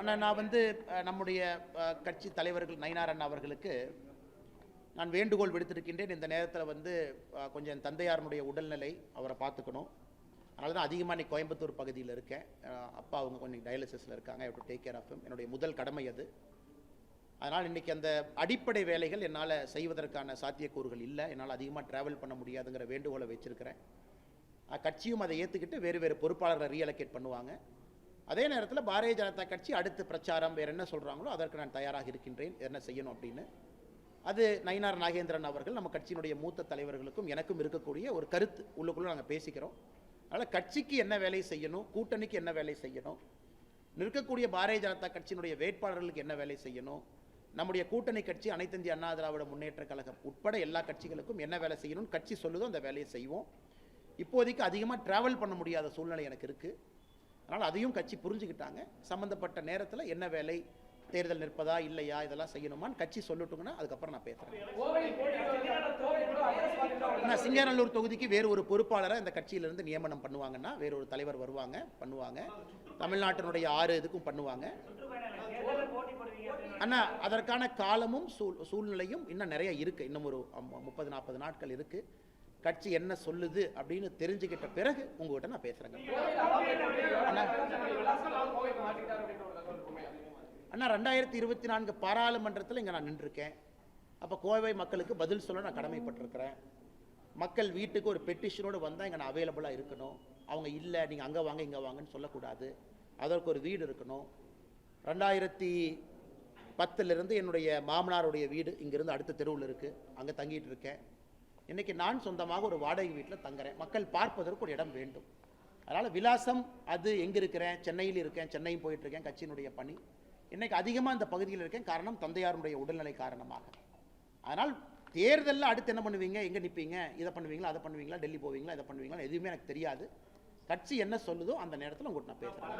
நான் வந்து நம்முடைய கட்சி தலைவர்கள் நயினார் அண்ணா அவர்களுக்கு நான் வேண்டுகோள் விடுத்திருக்கின்றேன். இந்த நேரத்தில் வந்து கொஞ்சம் என் தந்தையாரனுடைய உடல்நிலை அவரை பார்த்துக்கணும். அதனால தான் அதிகமாக இன்றைக்கி கோயம்புத்தூர் பகுதியில் இருக்கேன். அப்பா அவங்க கொஞ்சம் டயாலிசிஸில் இருக்காங்க. I have to take care of him. என்னுடைய முதல் கடமை அது. அதனால் இன்றைக்கி அந்த அடிப்படை வேலைகள் என்னால் செய்வதற்கான சாத்தியக்கூறுகள் இல்லை. என்னால் அதிகமாக ட்ராவல் பண்ண முடியாதுங்கிற வேண்டுகோளை வச்சுருக்கிறேன். கட்சியும் அதை ஏற்றுக்கிட்டு வேறு வேறு பொறுப்பாளர்களை ரீஅலோகேட் பண்ணுவாங்க. அதே நேரத்தில் பாரதிய ஜனதா கட்சி அடுத்து பிரச்சாரம் வேறு என்ன சொல்கிறாங்களோ அதற்கு நான் தயாராக இருக்கின்றேன், என்ன செய்யணும் அப்படின்னு. அது நயினார் நாகேந்திரன் அவர்கள் நம்ம கட்சியினுடைய மூத்த தலைவர்களுக்கும் எனக்கும் இருக்கக்கூடிய ஒரு கருத்து உள்ளுக்குள்ளே நாங்கள் பேசிக்கிறோம். அதனால் கட்சிக்கு என்ன வேலை செய்யணும், கூட்டணிக்கு என்ன வேலை செய்யணும், நிற்கக்கூடிய பாரதிய ஜனதா கட்சியினுடைய வேட்பாளர்களுக்கு என்ன வேலை செய்யணும், நம்முடைய கூட்டணி கட்சி அனைத்து இந்திய அண்ணா திராவிட முன்னேற்ற கழகம் உட்பட எல்லா கட்சிகளுக்கும் என்ன வேலை செய்யணும்னு கட்சி சொல்லுதோ அந்த வேலையை செய்வோம். இப்போதைக்கு அதிகமாக ட்ராவல் பண்ண முடியாத சூழ்நிலை எனக்கு இருக்குது. அதனால் அதையும் கட்சி புரிஞ்சுக்கிட்டாங்க. சம்மந்தப்பட்ட நேரத்தில் என்ன வேலை, தேர்தல் நிற்பதா இல்லையா, இதெல்லாம் செய்யணுமான்னு கட்சி சொல்லட்டுங்கன்னா அதுக்கப்புறம் நான் பேசுகிறேன். நான் சிங்காநல்லூர் தொகுதிக்கு வேறு ஒரு பொறுப்பாளரை இந்த கட்சியிலிருந்து நியமனம் பண்ணுவாங்கன்னா வேறு ஒரு தலைவர் பண்ணுவாங்க. தமிழ்நாட்டினுடைய 6 இதுக்கும் பண்ணுவாங்க. ஆனால் அதற்கான காலமும் சூழ்நிலையும் இன்னும் நிறைய இருக்குது. இன்னும் ஒரு 30-40 நாட்கள் இருக்குது. கட்சி என்ன சொல்லுது அப்படின்னு தெரிஞ்சுக்கிட்ட பிறகு உங்ககிட்ட நான் பேசுகிறேங்க. அண்ணா 2024 பாராளுமன்றத்தில் இங்கே நான் நின்றுருக்கேன். அப்போ கோவை மக்களுக்கு பதில் சொல்ல நான் கடமைப்பட்டிருக்கிறேன். மக்கள் வீட்டுக்கு ஒரு பெட்டிஷனோடு வந்தால் இங்கே நான் அவைலபிளாக இருக்கணும். அவங்க இல்லை நீங்கள் அங்கே வாங்க இங்கே வாங்கன்னு சொல்லக்கூடாது. அதற்கு ஒரு வீடு இருக்கணும். 2010 என்னுடைய மாமனாருடைய வீடு இங்கேருந்து அடுத்த தெருவில் இருக்குது. அங்கே தங்கிட்டு இருக்கேன். இன்றைக்கி நான் சொந்தமாக ஒரு வாடகை வீட்டில் தங்குறேன். மக்கள் பார்ப்பதற்கு ஒரு இடம் வேண்டும். அதனால் விலாசம் அது எங்கே இருக்கிறேன், சென்னையில் இருக்கேன், சென்னையும் போயிட்டுருக்கேன். கட்சியினுடைய பணி இன்றைக்கி அதிகமாக இந்த பகுதியில் இருக்கேன். காரணம் தந்தையாருடைய உடல்நிலை காரணமாக. அதனால் தேர்தலில் அடுத்து என்ன பண்ணுவீங்க, எங்கே நிற்பீங்க, இதை பண்ணுவீங்களா, அதை பண்ணுவீங்களா, டெல்லி போவீங்களா, இதை பண்ணுவீங்களா, எதுவுமே எனக்கு தெரியாது. கட்சி என்ன சொல்லுதோ அந்த நேரத்தில் உங்கள்கிட்ட நான் பேசுகிறேன்.